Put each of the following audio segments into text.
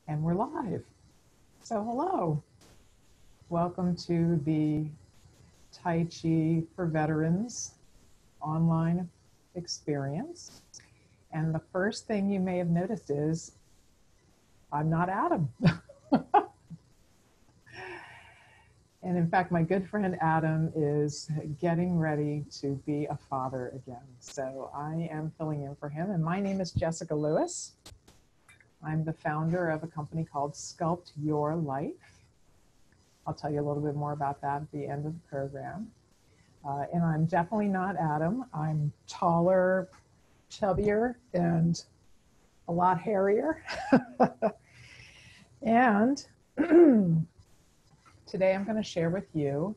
And we're live. So hello. Welcome to the Tai Chi for Veterans online experience. And the first thing you may have noticed is I'm not Adam. And in fact, my good friend Adam is getting ready to be a father again. So I am filling in for him. And my name is Jessica Lewis. I'm the founder of a company called Sculpt Your Life. I'll tell you a little bit more about that at the end of the program. And I'm definitely not Adam. I'm taller, chubbier, and a lot hairier. And today I'm going to share with you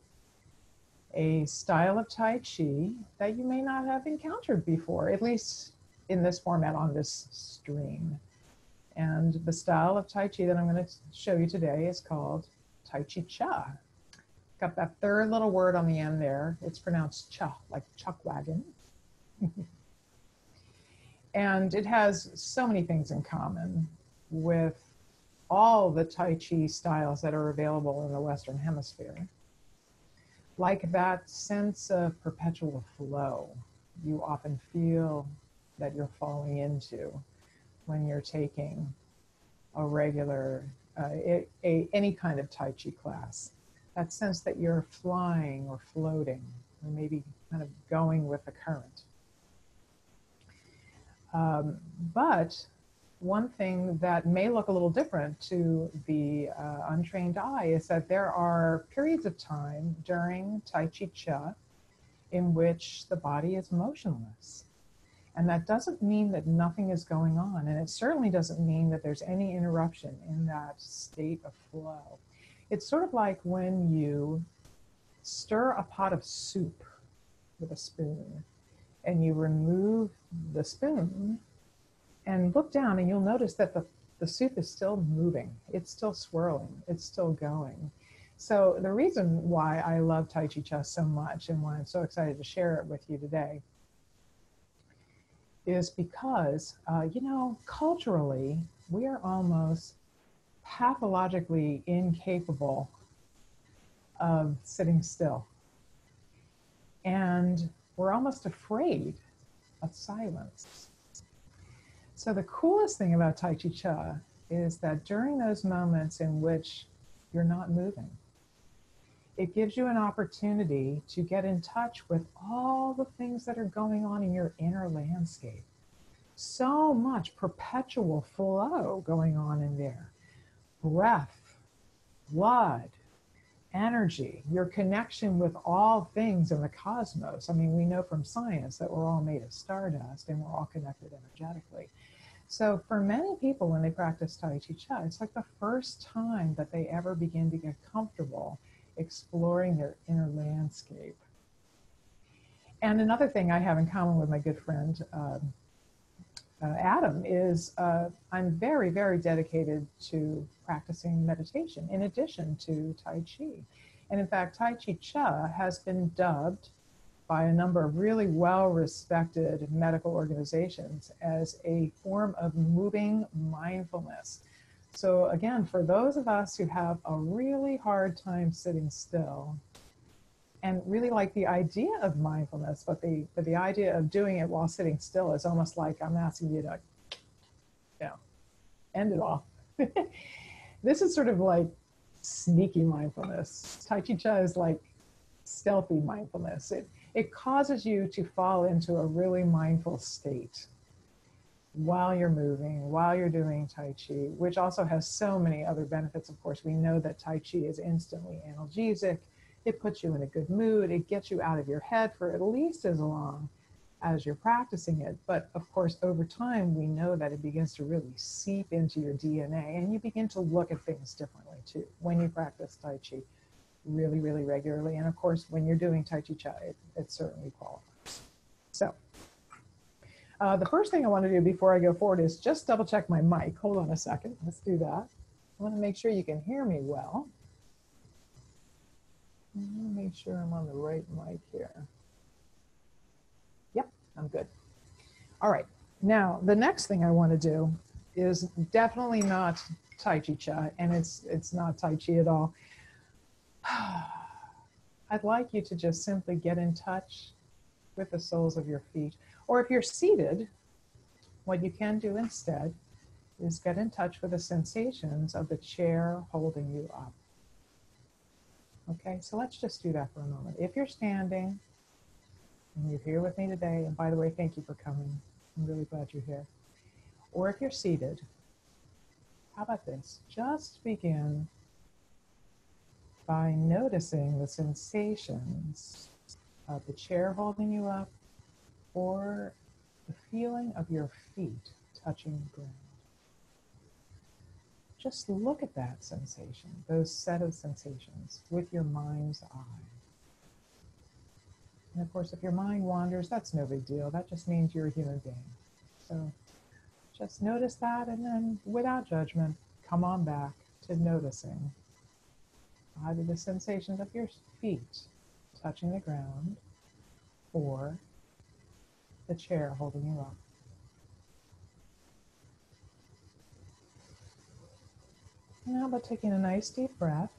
a style of Tai Chi that you may not have encountered before, at least in this format on this stream. And the style of Tai Chi that I'm going to show you today is called Tai Chi Chih. Got that third little word on the end there. It's pronounced cha, like chuck wagon. And it has so many things in common with all the Tai Chi styles that are available in the Western Hemisphere. Like that sense of perpetual flow you often feel that you're falling into when you're taking a regular, any kind of Tai Chi class. That sense that you're flying or floating, or maybe kind of going with the current. But one thing that may look a little different to the untrained eye is that there are periods of time during Tai Chi Chih in which the body is motionless. And that doesn't mean that nothing is going on. And it certainly doesn't mean that there's any interruption in that state of flow. It's sort of like when you stir a pot of soup with a spoon and you remove the spoon and look down, and you'll notice that the soup is still moving. It's still swirling. It's still going. So the reason why I love Tai Chi Chih so much and why I'm so excited to share it with you today is because, culturally, we are almost pathologically incapable of sitting still. And we're almost afraid of silence. So the coolest thing about Tai Chi Chih is that during those moments in which you're not moving, it gives you an opportunity to get in touch with all the things that are going on in your inner landscape. So much perpetual flow going on in there. Breath, blood, energy, your connection with all things in the cosmos. I mean, we know from science that we're all made of stardust and we're all connected energetically. So for many people, when they practice Tai Chi Chih, it's like the first time that they ever begin to get comfortable exploring their inner landscape. And another thing I have in common with my good friend Adam is I'm very, very dedicated to practicing meditation in addition to Tai Chi. And in fact, Tai Chi Chih has been dubbed by a number of really well-respected medical organizations as a form of moving mindfulness. So again, for those of us who have a really hard time sitting still and really like the idea of mindfulness, but the idea of doing it while sitting still is almost like I'm asking you to, end it off. This is sort of like sneaky mindfulness. Tai Chi Chih is like stealthy mindfulness. It causes you to fall into a really mindful state while you're moving, while you're doing Tai Chi, which also has so many other benefits. Of course, we know that Tai Chi is instantly analgesic. It puts you in a good mood. It gets you out of your head for at least as long as you're practicing it. But of course, over time, we know that it begins to really seep into your DNA and you begin to look at things differently too when you practice Tai Chi really, really regularly. And of course, when you're doing Tai Chi Chih, it certainly qualifies. So the first thing I want to do before I go forward is just double check my mic. Hold on a second. Let's do that. I want to make sure you can hear me well. I want to make sure I'm on the right mic here. Yep, I'm good. All right. Now, the next thing I want to do is definitely not Tai Chi Chih, and it's not Tai Chi at all. I'd like you to just simply get in touch with the soles of your feet. Or if you're seated, what you can do instead is get in touch with the sensations of the chair holding you up. Okay, so let's just do that for a moment. If you're standing and you're here with me today, and by the way, thank you for coming. I'm really glad you're here. Or if you're seated, how about this? Just begin by noticing the sensations of the chair holding you up or the feeling of your feet touching the ground. Just look at that sensation, those set of sensations with your mind's eye. And of course, if your mind wanders, that's no big deal. That just means you're a human being. So just notice that, and then without judgment, come on back to noticing either the sensations of your feet touching the ground or the chair holding you up. Now, about taking a nice deep breath.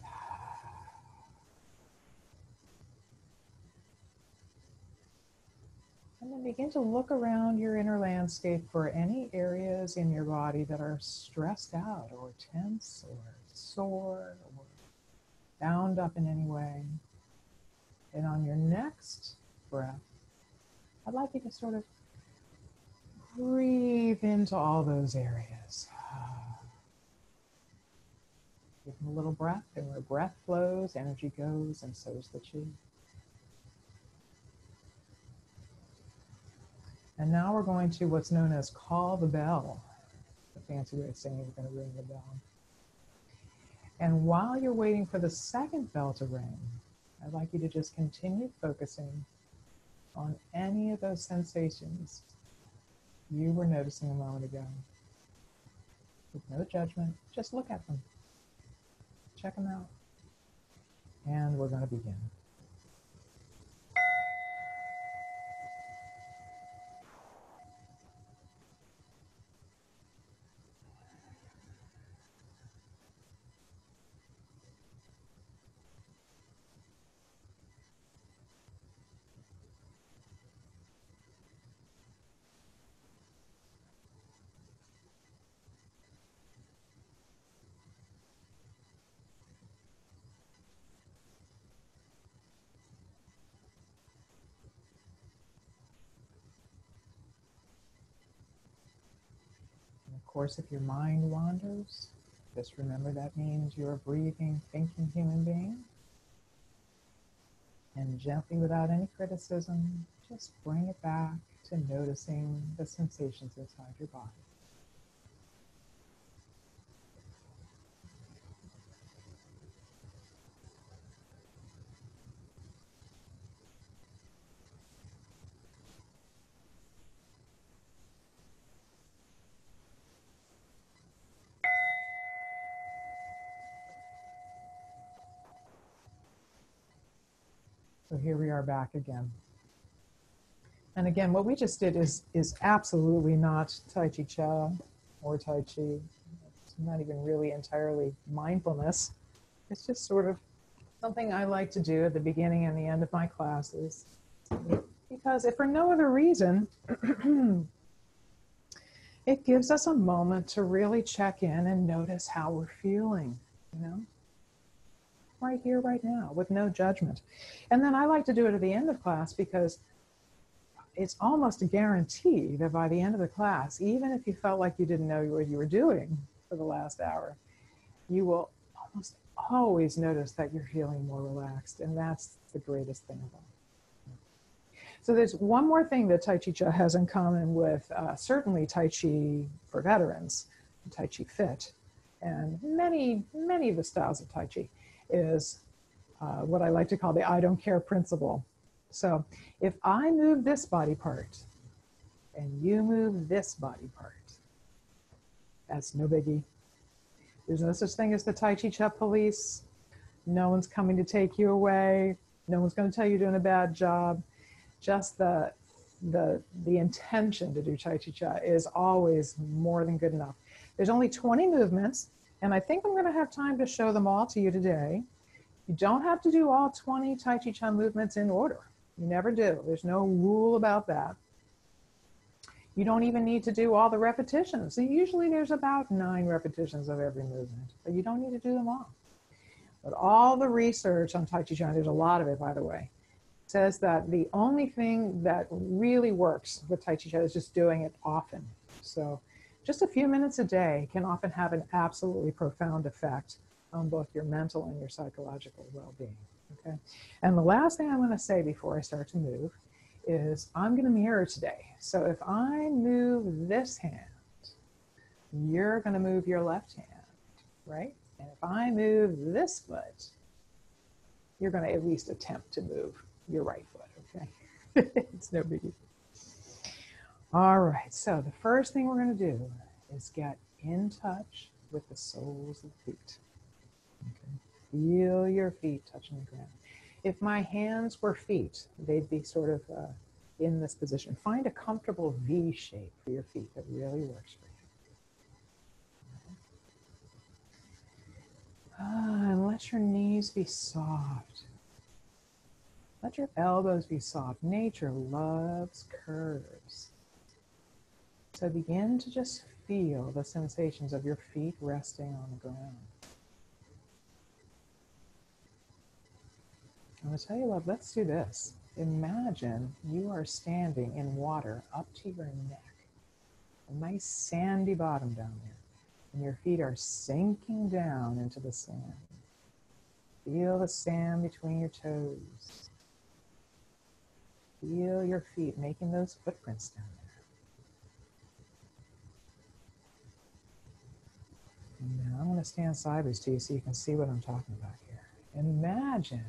And then begin to look around your inner landscape for any areas in your body that are stressed out or tense or sore or bound up in any way. And on your next breath, I'd like you to sort of breathe into all those areas. Give them a little breath, and where breath flows, energy goes, and so does the chi. And now we're going to what's known as call the bell. The fancy way of saying we're going to ring the bell. And while you're waiting for the second bell to ring, I'd like you to just continue focusing on any of those sensations you were noticing a moment ago. With no judgment, just look at them. Check them out. And we're going to begin. Of course, if your mind wanders, just remember that means you're a breathing, thinking human being. And gently, without any criticism, just bring it back to noticing the sensations inside your body. So here we are back again. And again, what we just did is absolutely not Tai Chi Chih or Tai Chi. It's not even really entirely mindfulness. It's just sort of something I like to do at the beginning and the end of my classes. Because if for no other reason, it gives us a moment to really check in and notice how we're feeling, you know? Right here, right now, with no judgment. And then I like to do it at the end of class because it's almost a guarantee that by the end of the class, even if you felt like you didn't know what you were doing for the last hour, you will almost always notice that you're feeling more relaxed. And that's the greatest thing of all. So there's one more thing that Tai Chi Chih has in common with certainly Tai Chi for veterans, Tai Chi Fit, and many of the styles of Tai Chi is what I like to call the I don't care principle. So if I move this body part and you move this body part, that's no biggie. There's no such thing as the Tai Chi Chih police. No one's coming to take you away. No one's going to tell you you're doing a bad job. Just the intention to do Tai Chi Chih is always more than good enough. There's only 20 movements, and I think I'm going to have time to show them all to you today. You don't have to do all 20 Tai Chi Chuan movements in order. You never do. There's no rule about that. You don't even need to do all the repetitions. So usually there's about 9 repetitions of every movement, but you don't need to do them all. But all the research on Tai Chi Chuan, there's a lot of it, by the way, says that the only thing that really works with Tai Chi Chuan is just doing it often. So just a few minutes a day can often have an absolutely profound effect on both your mental and your psychological well-being, okay? And the last thing I'm going to say before I start to move is I'm going to mirror today. So if I move this hand, you're going to move your left hand, right? And if I move this foot, you're going to at least attempt to move your right foot, okay? It's no biggie. All right, so the first thing we're going to do is get in touch with the soles of the feet. Okay. Feel your feet touching the ground. If my hands were feet, they'd be sort of in this position. Find a comfortable V shape for your feet that really works for you. And let your knees be soft. Let your elbows be soft. Nature loves curves. So begin to just feel the sensations of your feet resting on the ground. I'm going to tell you what, let's do this. Imagine you are standing in water up to your neck. A nice sandy bottom down there. And your feet are sinking down into the sand. Feel the sand between your toes. Feel your feet making those footprints down there. And now I'm going to stand sideways to you so you can see what I'm talking about here. Imagine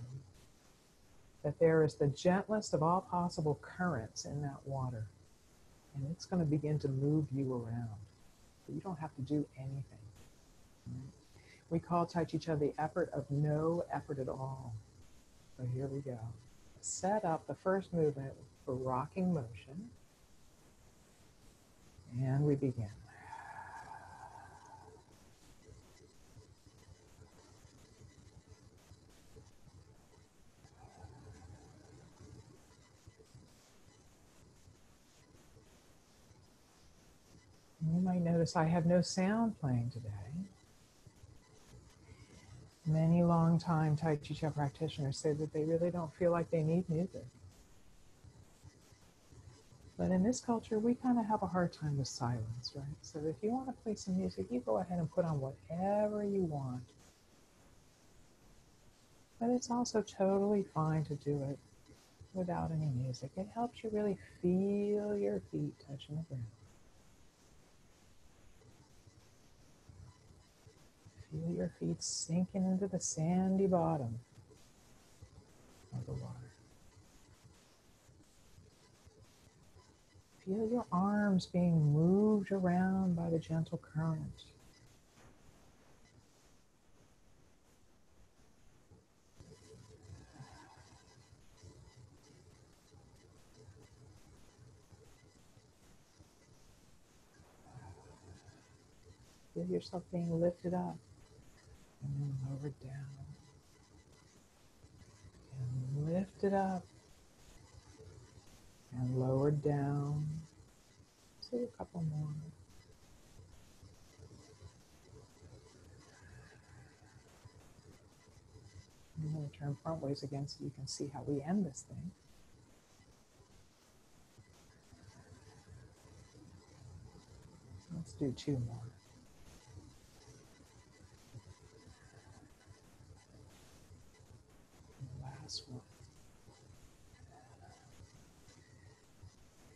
that there is the gentlest of all possible currents in that water. And it's going to begin to move you around. But you don't have to do anything. Right? We call Tai Chi Chuan the effort of no effort at all. So here we go. Set up the first movement for rocking motion. And we begin. You might notice I have no sound playing today. Many long-time Tai Chi Chuan practitioners say that they really don't feel like they need music. But in this culture, we kind of have a hard time with silence, right? So if you want to play some music, you go ahead and put on whatever you want. But it's also totally fine to do it without any music. It helps you really feel your feet touching the ground. Feel your feet sinking into the sandy bottom of the water. Feel your arms being moved around by the gentle current. Feel yourself being lifted up and then lowered down. And lifted up and lowered down. Let's do a couple more. I'm going to turn front ways again so you can see how we end this thing. Let's do 2 more. And the last one.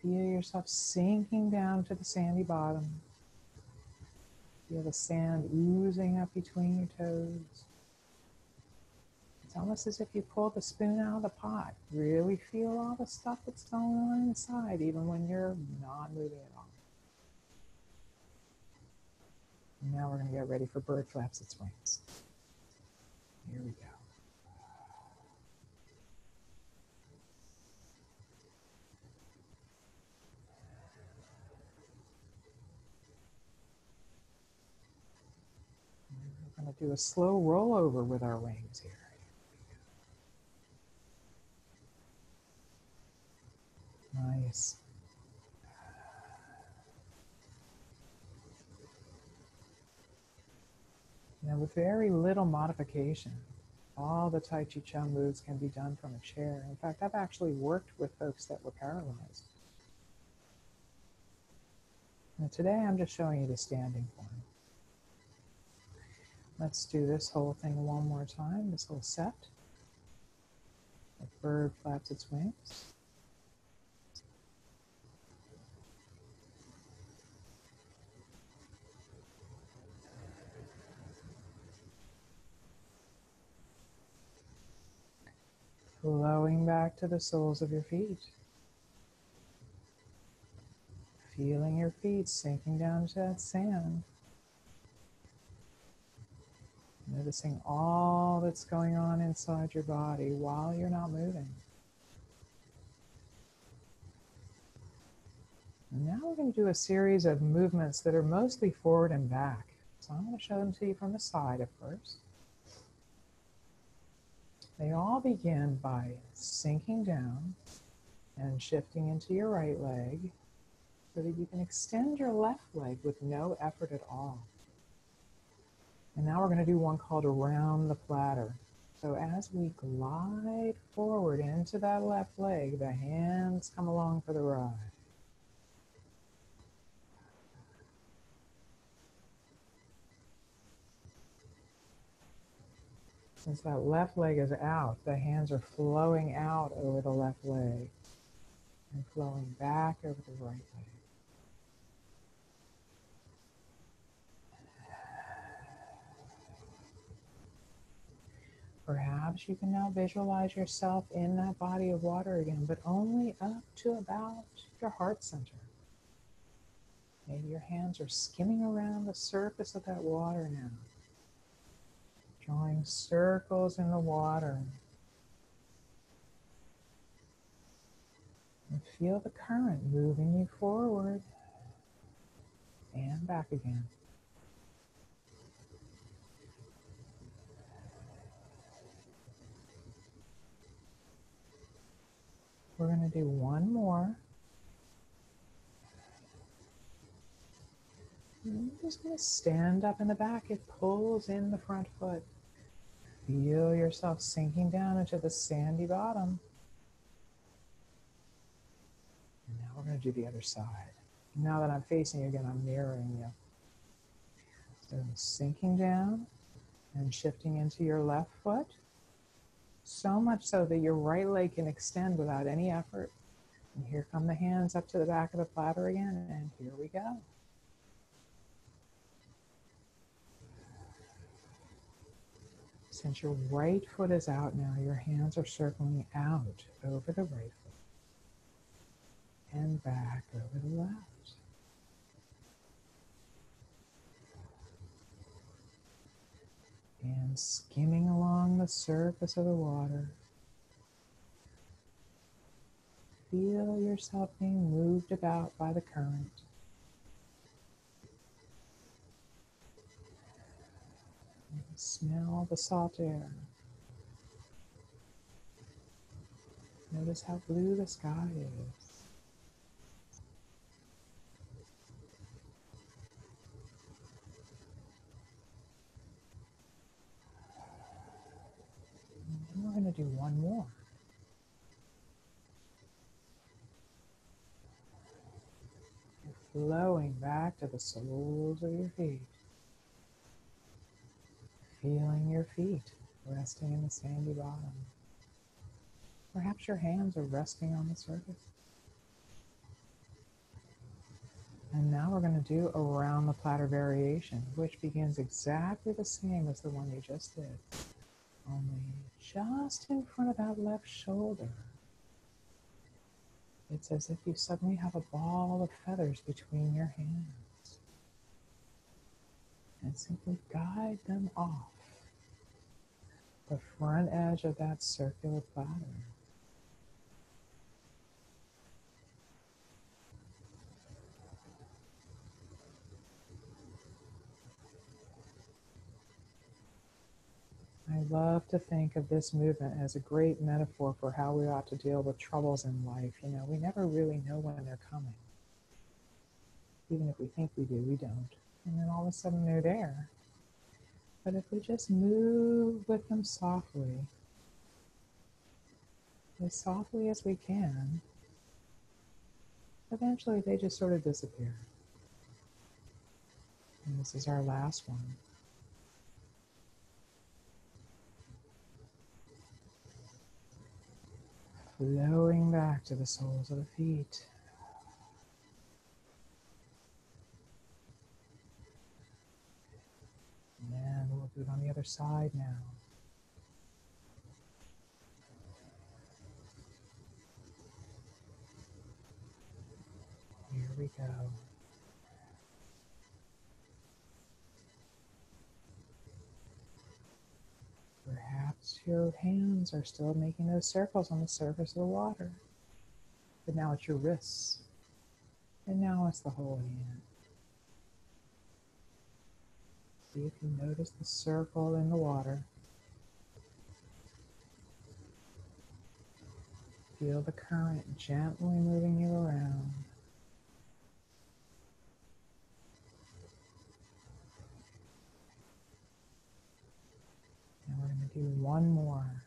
Feel yourself sinking down to the sandy bottom. Feel the sand oozing up between your toes. It's almost as if you pull the spoon out of the pot. Really feel all the stuff that's going on inside, even when you're not moving at all. And now we're going to get ready for bird flaps and swings. Here we go. We're going to do a slow rollover with our wings here. Nice. Now with very little modification, all the Tai Chi Chih moves can be done from a chair. In fact, I've actually worked with folks that were paralyzed. And today I'm just showing you the standing form. Let's do this whole thing one more time, this whole set. The bird flaps its wings. Flowing back to the soles of your feet. Feeling your feet sinking down to that sand. Noticing all that's going on inside your body while you're not moving. And now we're going to do a series of movements that are mostly forward and back. So I'm going to show them to you from the side at first. They all begin by sinking down and shifting into your right leg so that you can extend your left leg with no effort at all. And now we're going to do one called around the platter. So as we glide forward into that left leg, the hands come along for the ride. Since that left leg is out, the hands are flowing out over the left leg and flowing back over the right leg. Perhaps you can now visualize yourself in that body of water again, but only up to about your heart center. Maybe your hands are skimming around the surface of that water now, drawing circles in the water. And feel the current moving you forward and back again. We're going to do one more. And you're just going to stand up in the back. It pulls in the front foot. Feel yourself sinking down into the sandy bottom. And now we're going to do the other side. Now that I'm facing you again, I'm mirroring you. So sinking down and shifting into your left foot. So much so that your right leg can extend without any effort. And here come the hands up to the back of the platter again, and here we go. Since your right foot is out now, your hands are circling out over the right foot and back over the left. And skimming along the surface of the water. Feel yourself being moved about by the current. And smell the salt air. Notice how blue the sky is. And we're going to do one more. Flowing back to the soles of your feet. Feeling your feet resting in the sandy bottom. Perhaps your hands are resting on the surface. And now we're going to do around the platter variation, which begins exactly the same as the one you just did. Only just in front of that left shoulder. It's as if you suddenly have a ball of feathers between your hands. And simply guide them off the front edge of that circular platter. love to think of this movement as a great metaphor for how we ought to deal with troubles in life. You know, we never really know when they're coming. Even if we think we do, we don't. And then all of a sudden they're there. But if we just move with them softly, as softly as we can, eventually they just sort of disappear. And this is our last one. Flowing back to the soles of the feet. And we'll do it on the other side now. Here we go. Perhaps your hands are still making those circles on the surface of the water. But now it's your wrists. And now it's the whole hand. See if you notice the circle in the water. Feel the current gently moving you around. And we're going to do one more.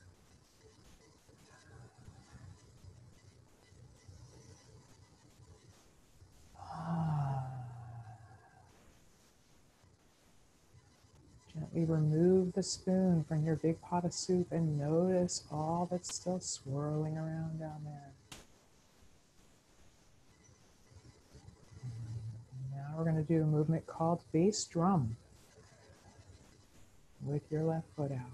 Gently remove the spoon from your big pot of soup and notice all that's still swirling around down there. Now we're going to do a movement called bass drum with your left foot out.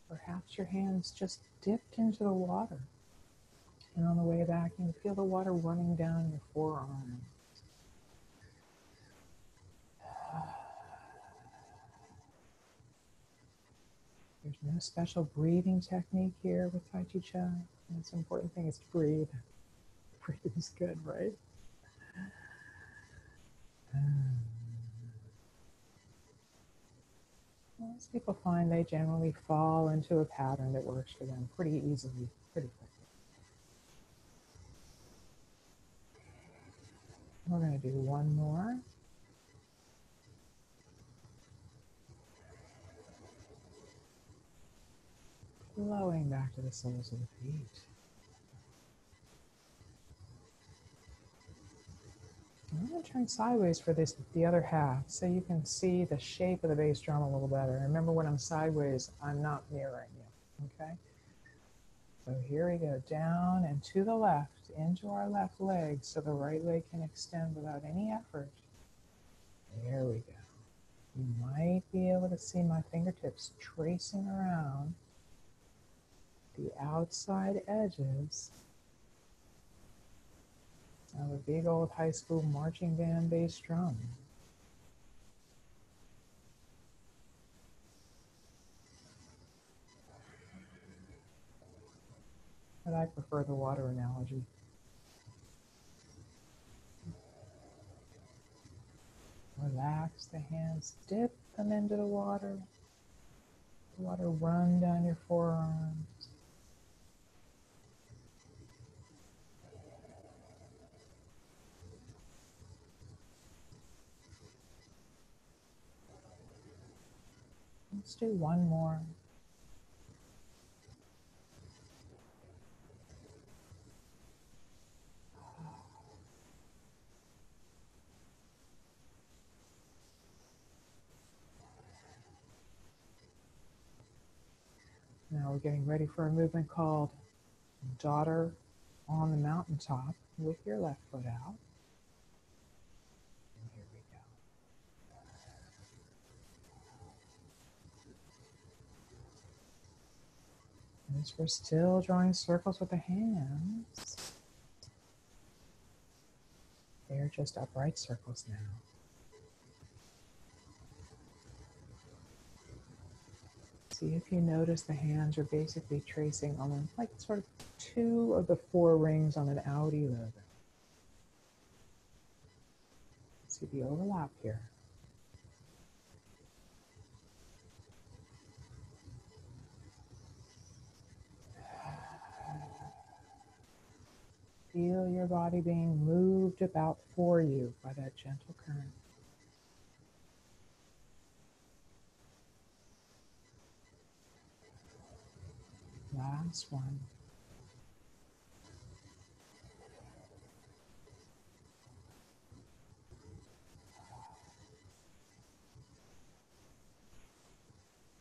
Perhaps your hands just dipped into the water. And on the way back, you can feel the water running down your forearm. There's no special breathing technique here with Tai Chi Chih. The most important thing is to breathe. Breathing is good, right? Most people find they generally fall into a pattern that works for them pretty easily, pretty quickly. We're going to do one more. Flowing back to the soles of the feet. I'm going to turn sideways for this, the other half, so you can see the shape of the bass drum a little better. Remember, when I'm sideways, I'm not mirroring you, okay? So here we go, down and to the left, into our left leg, so the right leg can extend without any effort. There we go. You might be able to see my fingertips tracing around the outside edges of a big old high school marching band bass drum. But I prefer the water analogy. Relax the hands, dip them into the water. The water run down your forearms. Let's do one more. Now we're getting ready for a movement called Daughter on the Mountaintop with your left foot out. And here we go. As we're still drawing circles with the hands, they're just upright circles now. See if you notice the hands are basically tracing on like sort of 2 of the 4 rings on an Audi logo. See the overlap here. Feel your body being moved about for you by that gentle current. Last one.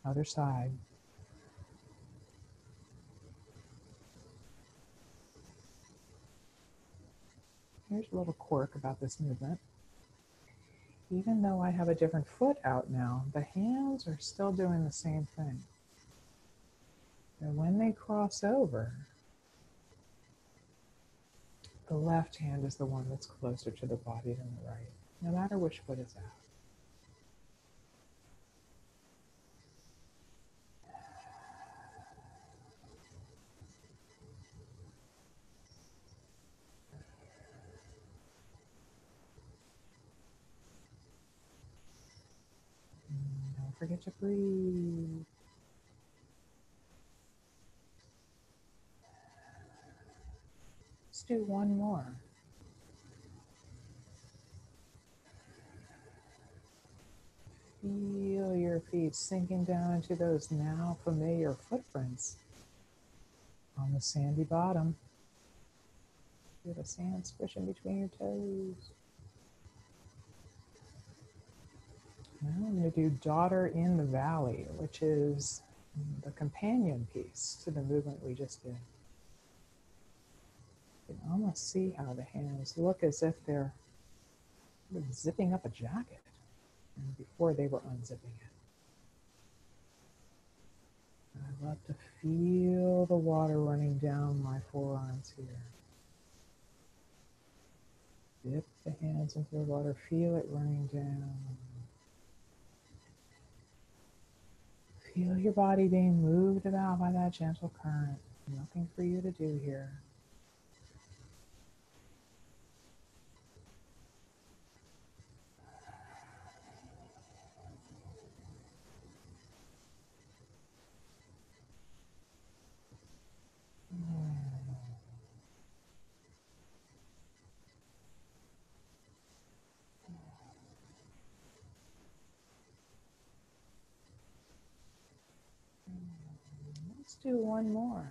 Other side. Here's a little quirk about this movement. Even though I have a different foot out now, the hands are still doing the same thing. And when they cross over, the left hand is the one that's closer to the body than the right, no matter which foot is out. Don't forget to breathe. Let's do one more. Feel your feet sinking down into those now familiar footprints on the sandy bottom. Feel the sand squishing between your toes. Now I'm going to do Daughter in the Valley, which is the companion piece to the movement we just did. You can almost see how the hands look as if they're zipping up a jacket and before they were unzipping it. I love to feel the water running down my forearms here. Dip the hands into the water, feel it running down. Feel your body being moved about by that gentle current. Nothing for you to do here. Let's do one more.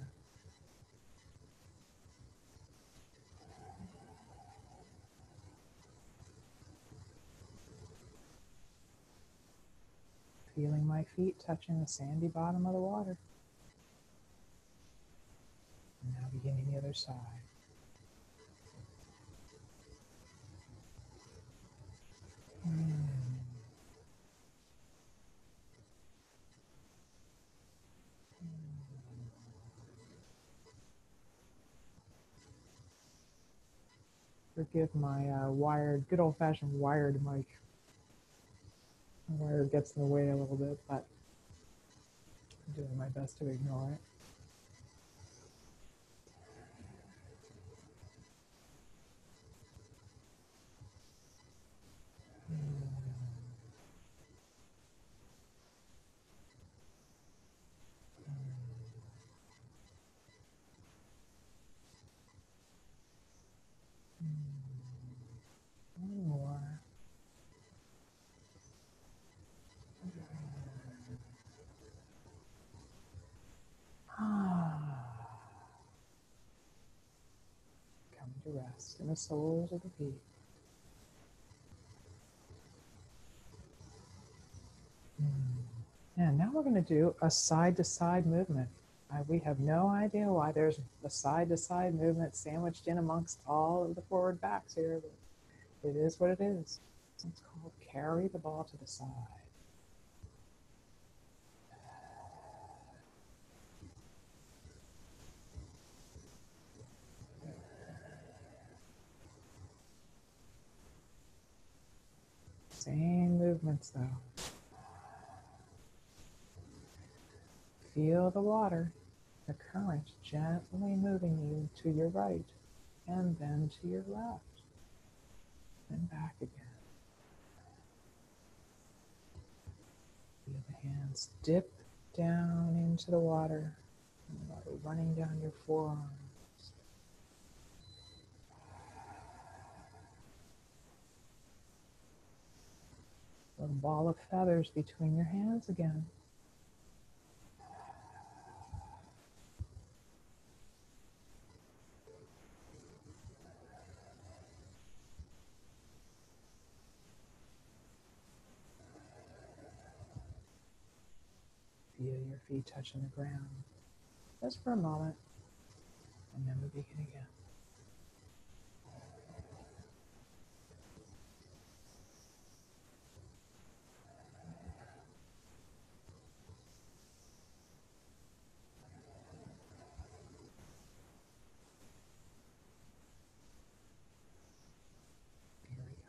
Feeling my feet touching the sandy bottom of the water. And now beginning the other side. Forgive my good old-fashioned wired mic. The wire gets in the way a little bit, but I'm doing my best to ignore it. One more. Come to rest in the soles of the feet. And now we're going to do a side-to-side movement. We have no idea why there's a side-to-side movement sandwiched in amongst all of the forward backs here, but it is what it is. It's called carry the ball to the side. Same movements though. Feel the water, the current gently moving you to your right and then to your left and back again. Feel the hands dip down into the water, and the water running down your forearms. A ball of feathers between your hands again. Feel your feet touching the ground just for a moment, and then we begin again. Here we go.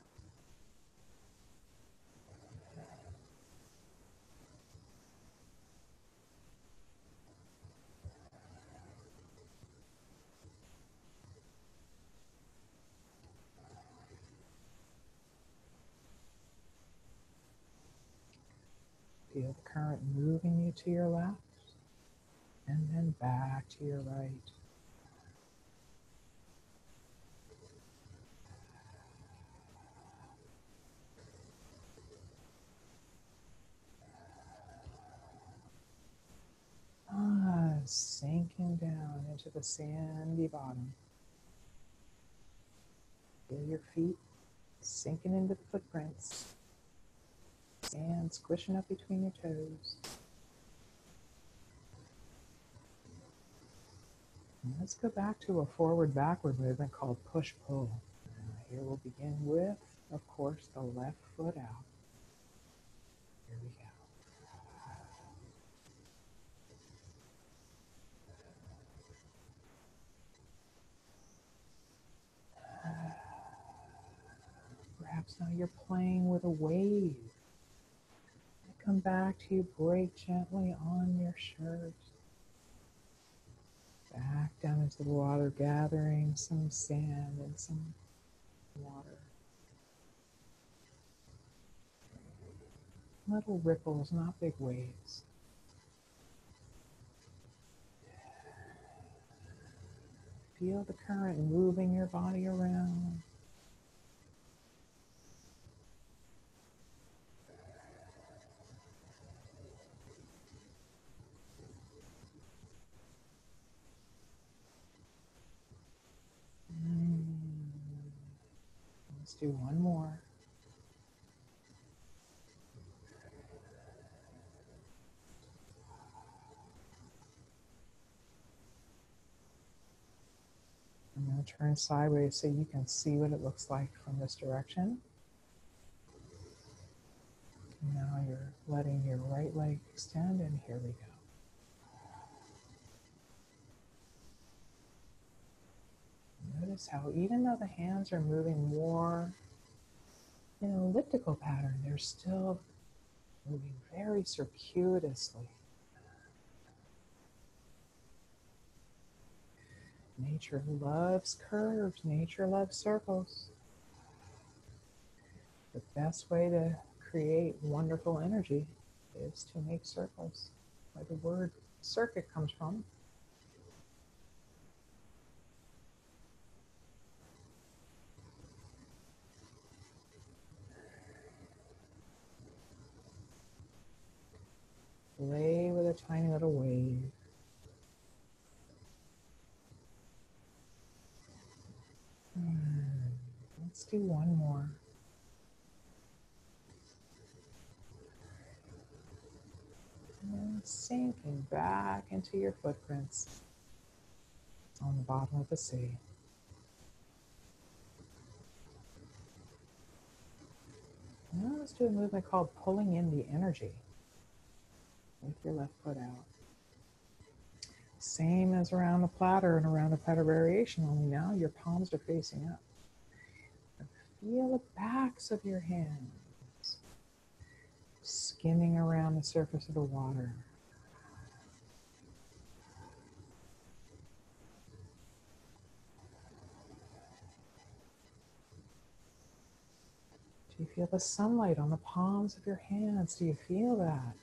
Feel the current moving you to your left and then back to your right. Sinking down into the sandy bottom. Feel your feet sinking into the footprints. Sand squishing up between your toes. And let's go back to a forward-backward movement called push-pull. Here we'll begin with, of course, the left foot out. Here we go. Perhaps now you're playing with a wave. Come back to you, break gently on your shirt. Back down into the water, gathering some sand and some water. Little ripples, not big waves. Feel the current moving your body around. Let's do one more. I'm going to turn sideways so you can see what it looks like from this direction. And now you're letting your right leg extend, and here we go. Notice how even though the hands are moving more in an elliptical pattern, they're still moving very circuitously. Nature loves curves. Nature loves circles. The best way to create wonderful energy is to make circles, where the word circuit comes from. Play with a tiny little wave. Let's do one more. And sinking back into your footprints on the bottom of the sea. Now let's do a movement called pulling in the energy with your left foot out. Same as around the platter and around the platter variation, only now your palms are facing up. Feel the backs of your hands skimming around the surface of the water. Do you feel the sunlight on the palms of your hands? Do you feel that?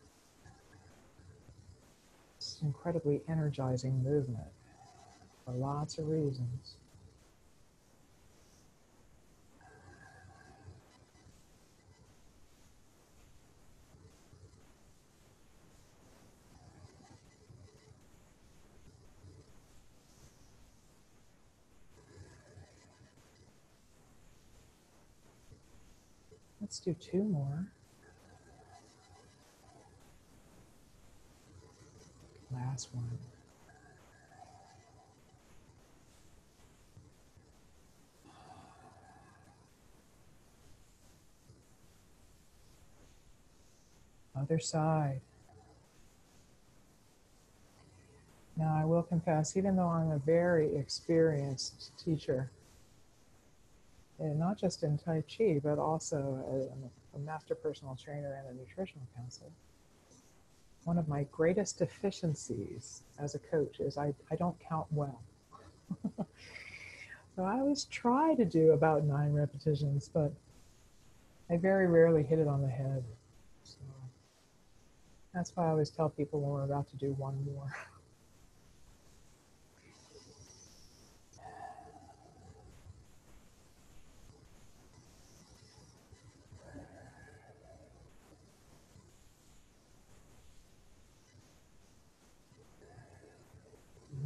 It's an incredibly energizing movement for lots of reasons. Let's do 2 more. Last one. Other side. Now, I will confess, even though I'm a very experienced teacher, and not just in Tai Chi, but also a master personal trainer and a nutritional counselor, one of my greatest deficiencies as a coach is I don't count well. So I always try to do about 9 repetitions, but I very rarely hit it on the head. So that's why I always tell people when we're about to do 1 more.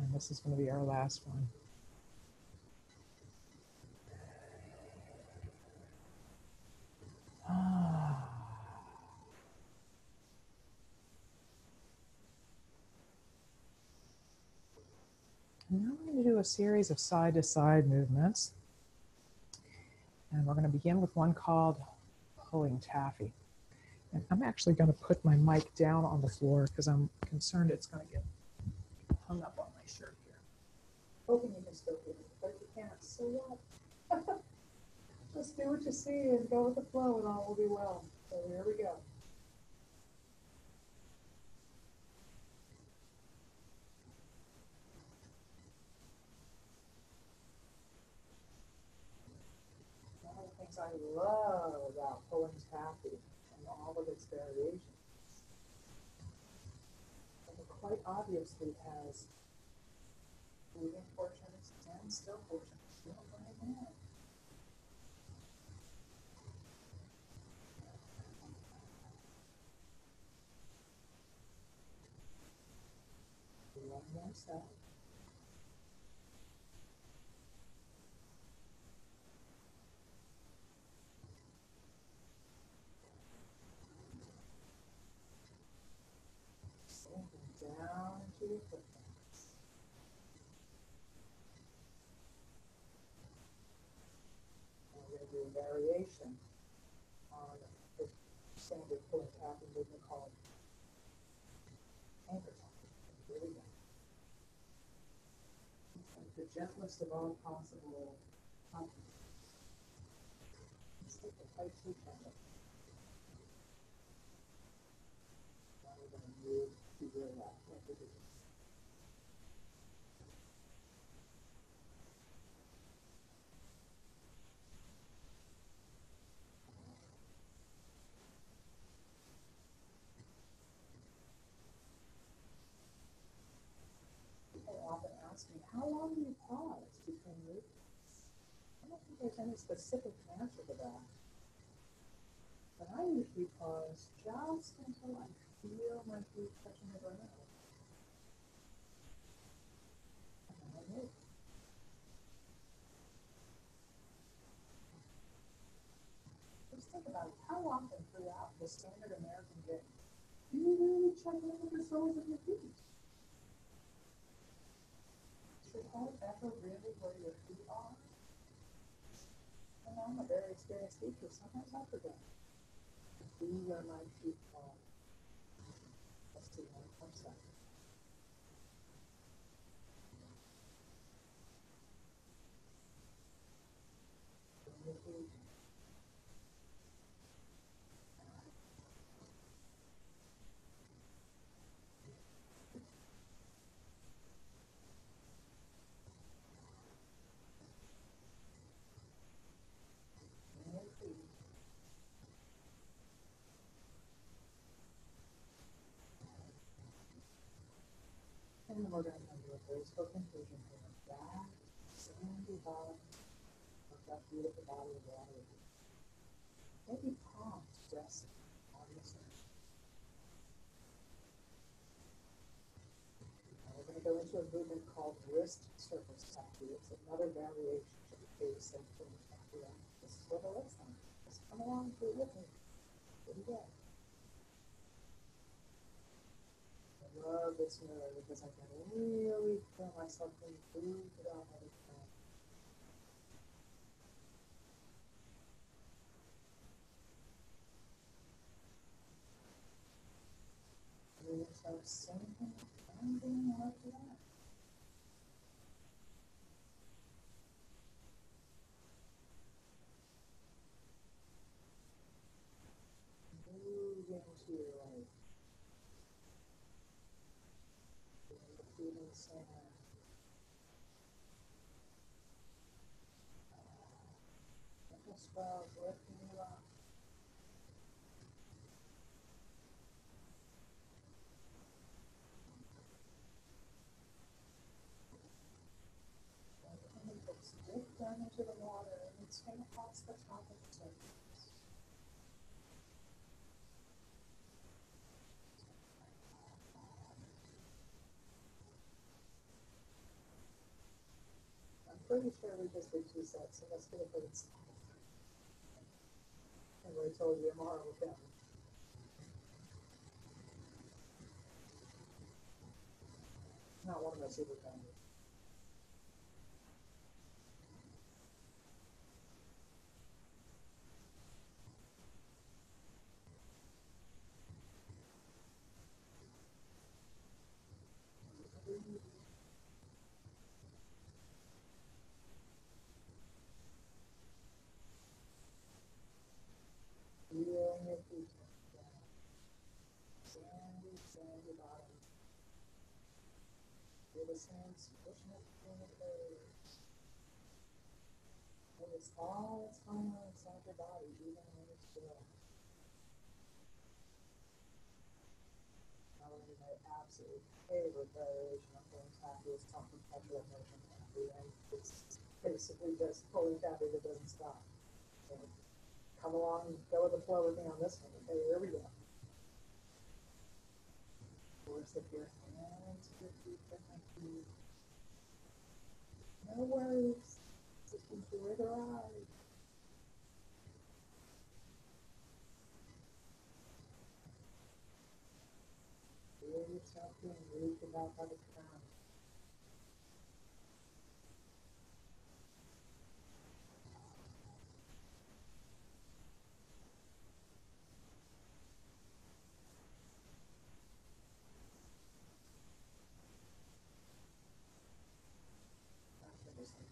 And this is going to be our last one. And now we're going to do a series of side-to-side movements. And we're going to begin with one called pulling Taffy. And I'm actually going to put my mic down on the floor because I'm concerned it's going to get hung up on my shirt here. Hoping you can still hear me, but if you can't, so what? Just do what you see and go with the flow and all will be well. So here we go. One of the things I love about pulling Taffy and all of its variations, and it quite obviously has moving portions and still portions. You don't find that. One more set. Sinking down into your foot. We're going to do a variation on the standard pulling Taffy movement called anchor Taffy. Here we go. Like the gentlest of all possible topics. Let's take the Tai Chi Chapter. Now we're going to move to your left. Like we did. People often ask me, how long do you pause between movements? I don't think there's any specific answer to that. But I usually pause just until I feel my feet touching the ground. And then I move. Just think about it. How often throughout the standard American day do you really check in with the soles of your feet? Is your head ever really where your feet are? And I'm a very experienced teacher. Sometimes I forget. Be where my feet are. Let's do one more second. Bring your feet. Bring your feet. And we're going to come to a graceful conclusion here. Back, sandy bottom of that beautiful body of water. Maybe palms rest on the surface. Now we're going to go into a movement called wrist circle Taffy. It's another variation of the base and Taffy. This is what it looks like. Just come along through with me. Here we go. I love this mirror because I can really feel myself being moved out every time. Feel yourself sinking and being left out. Move into your life. Feel the feet in the sand. Little swells lifting you up. And just dip down into the water and it's going to cross the top of the surface. I'm pretty sure we just did 2 sets, so let's get a good start. And I told you tomorrow with them. Not one of my super founders. Feeling your feet down. Sandy, sandy bottom. Feel the sand squishing up between the toes. Notice all that's going on inside your body, even when it's still. Now, one of my absolute favorite variation of pulling Taffy is talking pressure motion Taffy, and it's basically just pulling Taffy that doesn't stop. So come along and go with the flow with me on this one. Okay, here we go. Force of your hands to your feet behind you. No worries. Just enjoy the ride. Feel yourself being moved about by the current.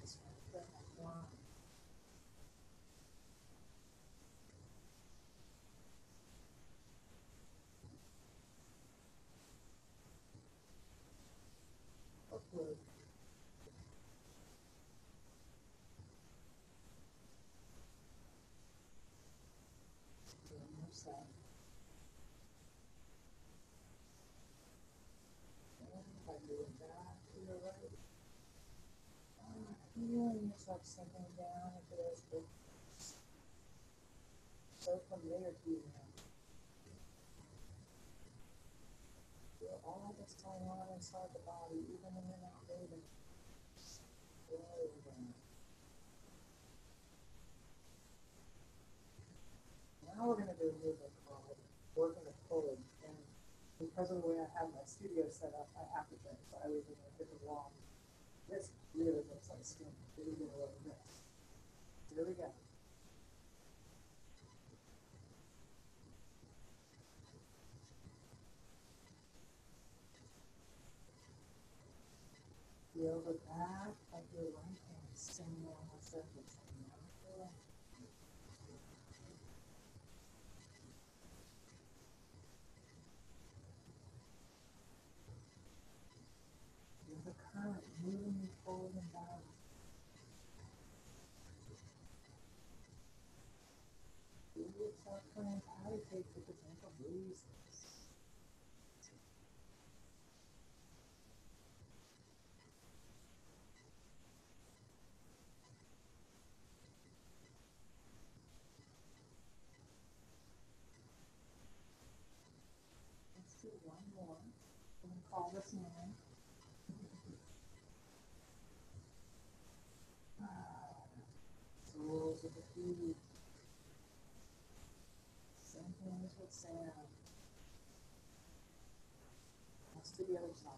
Just like this one. Upward. Feel yourself. And by moving back to your right. Feeling yourself sinking down into those hips. So familiar to you now. Feel all that's going on inside the body, even when you're not moving. Slow down. Now we're going to do a movement called working the pulley. And because of the way I have my studio set up, I have to change. So I leave it in a different wall. This really looks like skin. Really get a little bit. Here we go. Feel the back of your right hand standing on the surface. Feel the current moving you forward and back. Feel yourself playing patty cake with the gentle breezes. feet sinking into sand. Let's do the other side.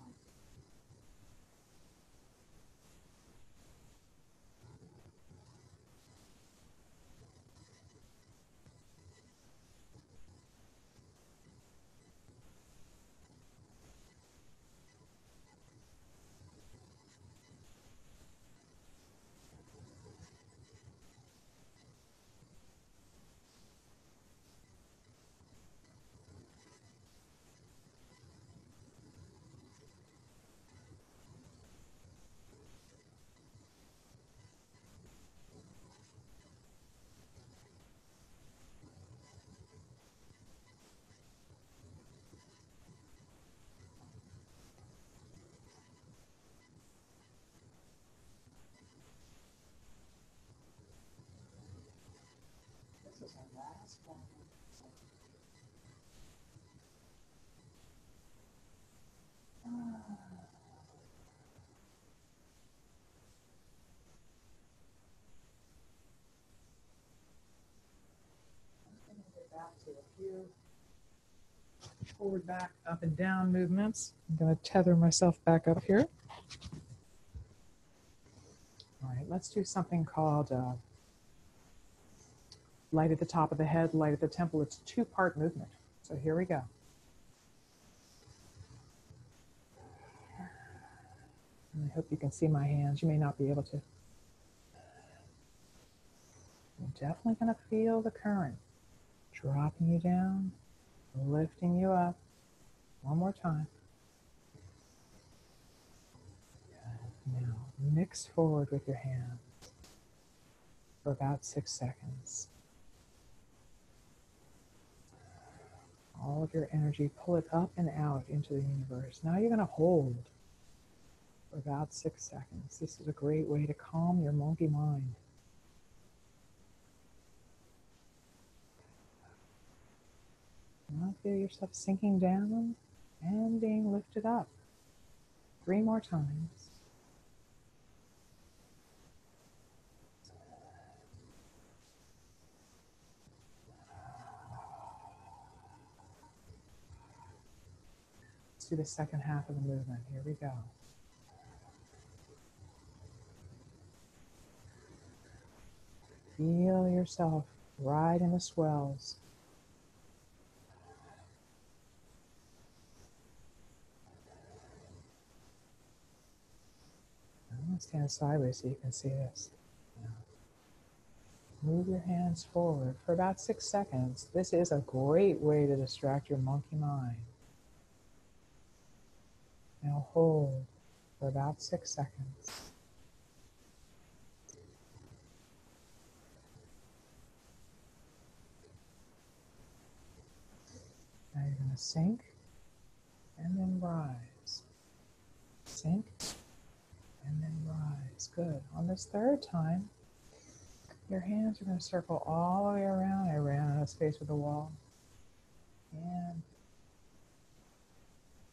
This is our last one. I'm going to get back to a few Forward, back, up and down movements. I'm going to tether myself back up here. All right, let's do something called light at the top of the head, light at the temple. It's a two-part movement. So here we go. And I hope you can see my hands. You may not be able to. You're definitely going to feel the current dropping you down, lifting you up. One more time. Good. Now, mix forward with your hand for about 6 seconds. All of your energy, pull it up and out into the universe. Now you're going to hold for about 6 seconds. This is a great way to calm your monkey mind. Now feel yourself sinking down and being lifted up. 3 more times. Let's do the second half of the movement. Here we go. Feel yourself ride in the swells. I'm going to stand sideways so you can see this. Move your hands forward for about 6 seconds. This is a great way to distract your monkey mind. Now hold for about 6 seconds. Now you're going to sink and then rise. Sink and then rise. Good. On this third time, your hands are going to circle all the way around. I ran out of space with the wall. And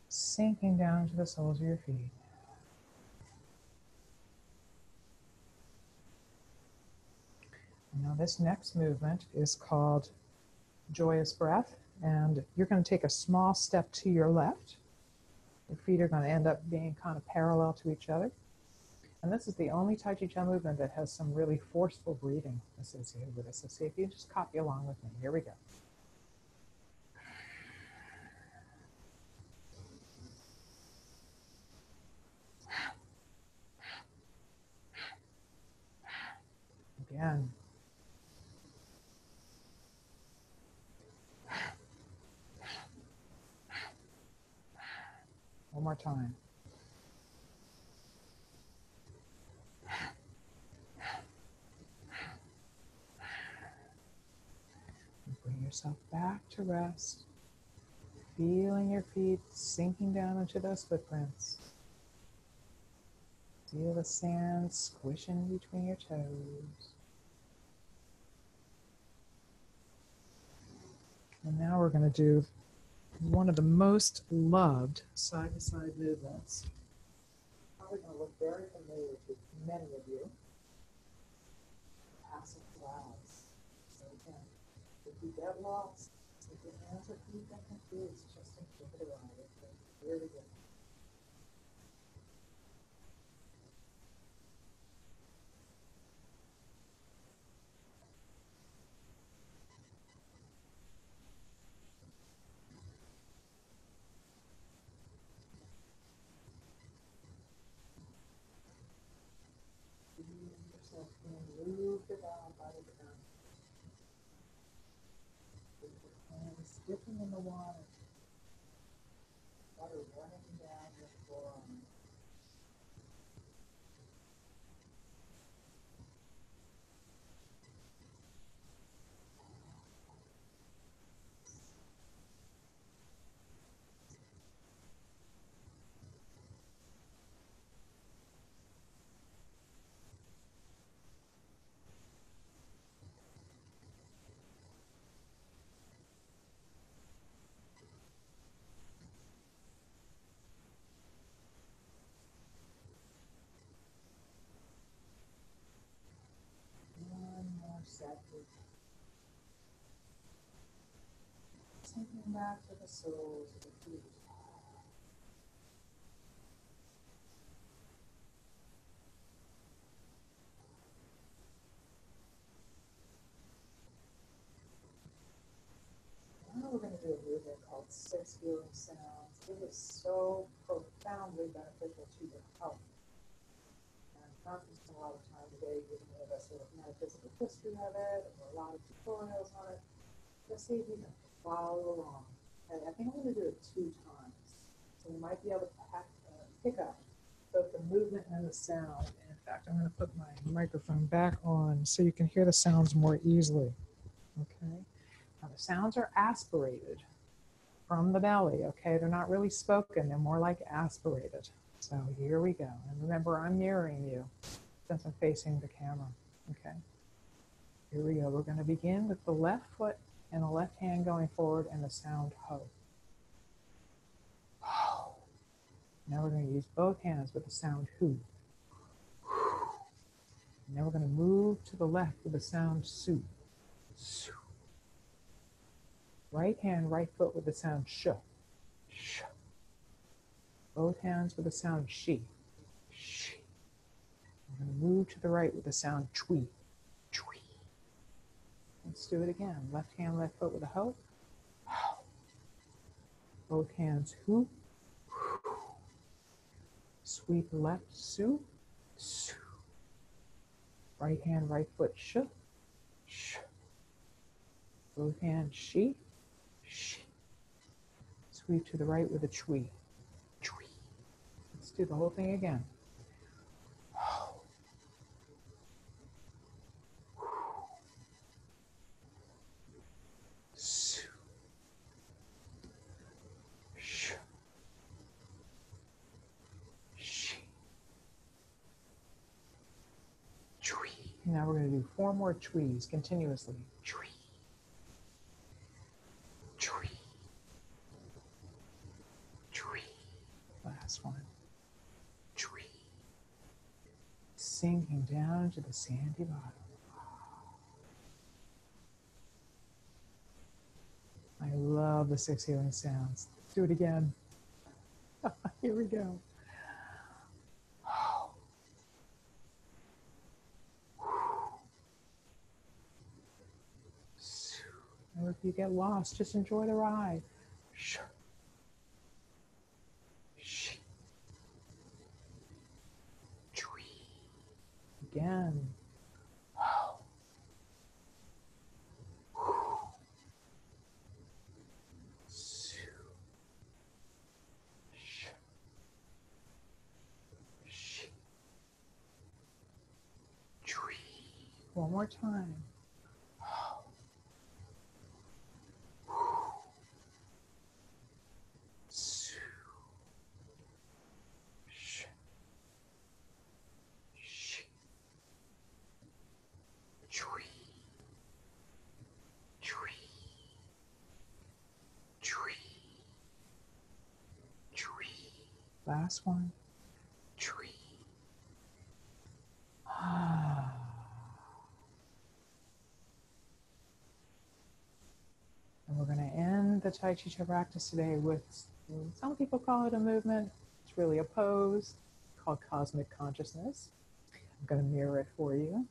sinking down to the soles of your feet. Now this next movement is called Joyous Breath. And you're going to take a small step to your left. Your feet are going to end up being kind of parallel to each other. And this is the only Tai Chi Chih movement that has some really forceful breathing associated with it. So see if you just copy along with me. Here we go. Again. One more time. Bring yourself back to rest. Feeling your feet sinking down into those footprints. Feel the sand squishing between your toes. And now we're going to do one of the most loved side-to-side movements. Probably going to look very familiar to many of you. Passive flags. If you get lost, if your hands or feet get confused, just give it a ride. It's really good. Yourself being moved around by the current. With your hands dipping in the water running down your forearm. One more set. Sinking back to the soles of the feet. Now we're going to do a movement called 6 healing sounds. It is so profoundly beneficial to your health. And I'm not going to spend a lot of time today giving you the sort of metaphysical history of it, or a lot of tutorials on it. Just see if you can follow along. And I think I'm going to do it 2 times. So you might be able to pick up both the movement and the sound. And in fact, I'm going to put my microphone back on so you can hear the sounds more easily. Okay. Now the sounds are aspirated from the belly. Okay. They're not really spoken. They're more like aspirated. So here we go. And remember, I'm mirroring you since I'm facing the camera. Okay. Here we go. We're going to begin with the left foot and the left hand going forward and the sound ho. Now we're going to use both hands with the sound hu. Now we're going to move to the left with the sound su. Su. Right hand, right foot with the sound sh. Sh. Both hands with the sound shi. Shi. We're going to move to the right with the sound chui. Chui. Let's do it again. Left hand, left foot with a ho. Ho. Both hands hu. Sweep left, su, su. Right hand, right foot, sh, sh. Both hands, shi, shi. Sweep to the right with a chui, chui. Let's do the whole thing again. Su, sh, shi, chui. Now we're going to do 4 more chuis continuously. Chui, chui, chui. Last one. Chui. Sinking down to the sandy bottom. I love the 6 healing sounds. Let's do it again. Here we go. Or if you get lost, just enjoy the ride. Again. One more time. Last one. Tree. Tai Chi Chih practice today with, some people call it a movement. It's really a pose called cosmic consciousness. I'm going to mirror it for you.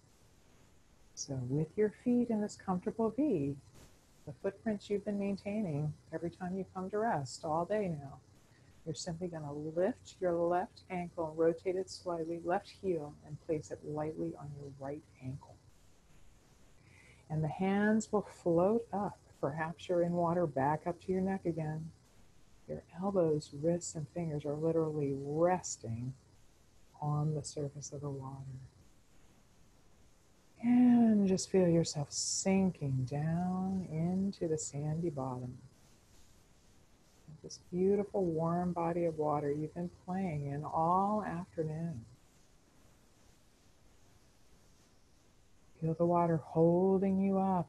So with your feet in this comfortable V, the footprints you've been maintaining every time you come to rest all day now, you're simply going to lift your left ankle, rotate it slightly, left heel, and place it lightly on your right ankle. And the hands will float up. Perhaps you're in water, back up to your neck again. Your elbows, wrists, and fingers are literally resting on the surface of the water. And just feel yourself sinking down into the sandy bottom. This beautiful warm body of water you've been playing in all afternoon. Feel the water holding you up.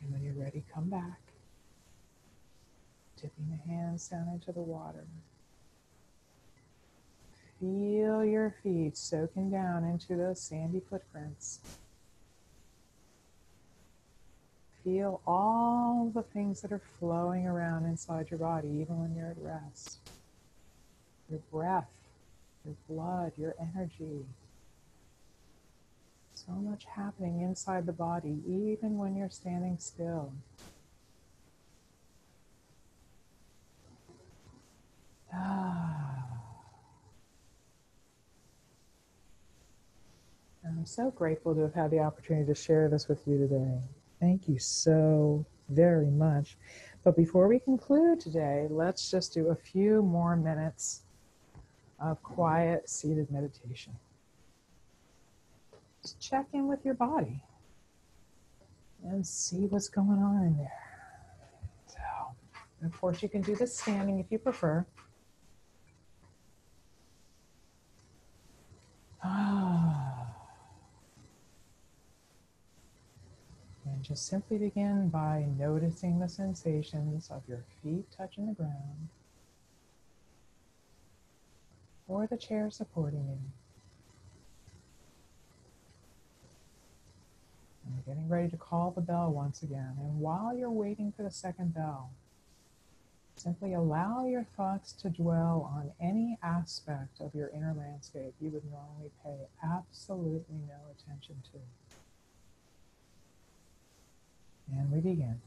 And when you're ready, come back. Dipping the hands down into the water. Feel your feet soaking down into those sandy footprints. Feel all the things that are flowing around inside your body, even when you're at rest. Your breath, your blood, your energy. So much happening inside the body, even when you're standing still. I'm so grateful to have had the opportunity to share this with you today. Thank you so very much. But before we conclude today, let's just do a few more minutes of quiet seated meditation. Just check in with your body and see what's going on in there. So, of course, you can do this standing if you prefer. And just simply begin by noticing the sensations of your feet touching the ground or the chair supporting you. And we're getting ready to call the bell once again. And while you're waiting for the second bell, simply allow your thoughts to dwell on any aspect of your inner landscape you would normally pay absolutely no attention to. And we begin.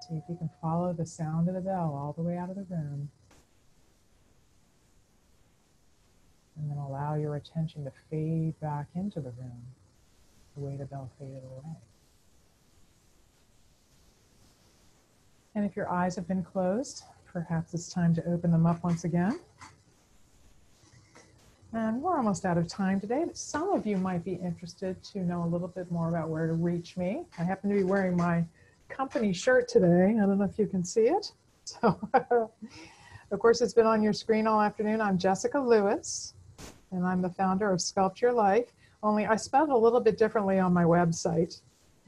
See if you can follow the sound of the bell all the way out of the room. And then allow your attention to fade back into the room the way the bell faded away. And if your eyes have been closed, perhaps it's time to open them up once again. And we're almost out of time today, but some of you might be interested to know a little bit more about where to reach me. I happen to be wearing my company shirt today. I don't know if you can see it. So, of course, it's been on your screen all afternoon. I'm Jessica Lewis, and I'm the founder of Sculpt Your Life. Only I spelled it a little bit differently on my website.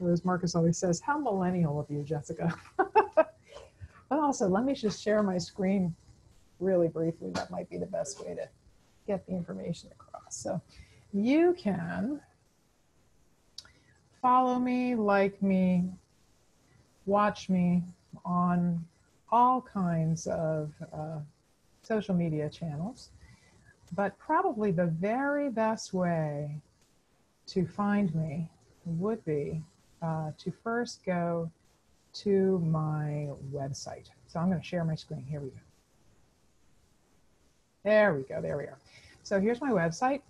As Marcus always says, how millennial of you, Jessica. But also, let me just share my screen really briefly. That might be the best way to get the information across. So you can follow me, like me, watch me on all kinds of social media channels. But probably the very best way to find me would be to first go to my website. So I'm going to share my screen. Here we go. There we go. There we are. So here's my website,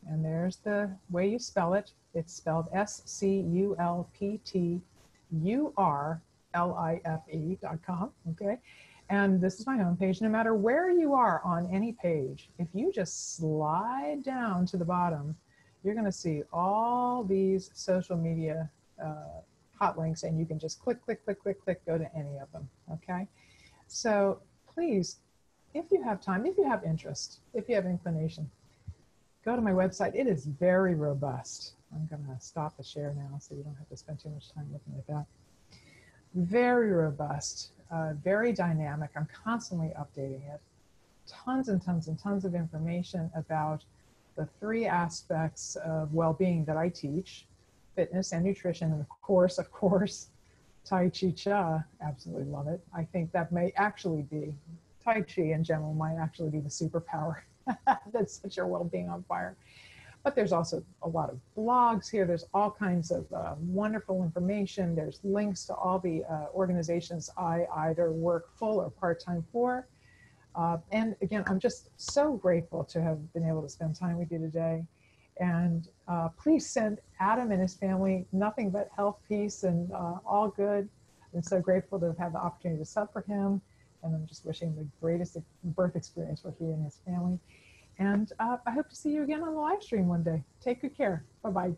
and there's the way you spell it. It's spelled SCULPTURLIFE.com. Okay. And this is my homepage. No matter where you are on any page, if you just slide down to the bottom, you're going to see all these social media hot links, and you can just click, click, click, click, click, go to any of them. Okay. So please, if you have time, if you have interest, if you have inclination, go to my website. It is very robust. I'm going to stop the share now so you don't have to spend too much time looking at that. Very robust, very dynamic. I'm constantly updating it. Tons and tons and tons of information about the 3 aspects of well-being that I teach: fitness and nutrition, and of course, Tai Chi Chih. Absolutely love it. I think that may actually be, Tai Chi in general might actually be the superpower that's such your well-being on fire. But there's also a lot of blogs here. There's all kinds of wonderful information. There's links to all the organizations I either work full or part-time for. And again, I'm just so grateful to have been able to spend time with you today. And please send Adam and his family nothing but health, peace, and all good. I'm so grateful to have had the opportunity to sub for him. And I'm just wishing the greatest birth experience for he and his family. And I hope to see you again on the live stream one day. Take good care. Bye-bye.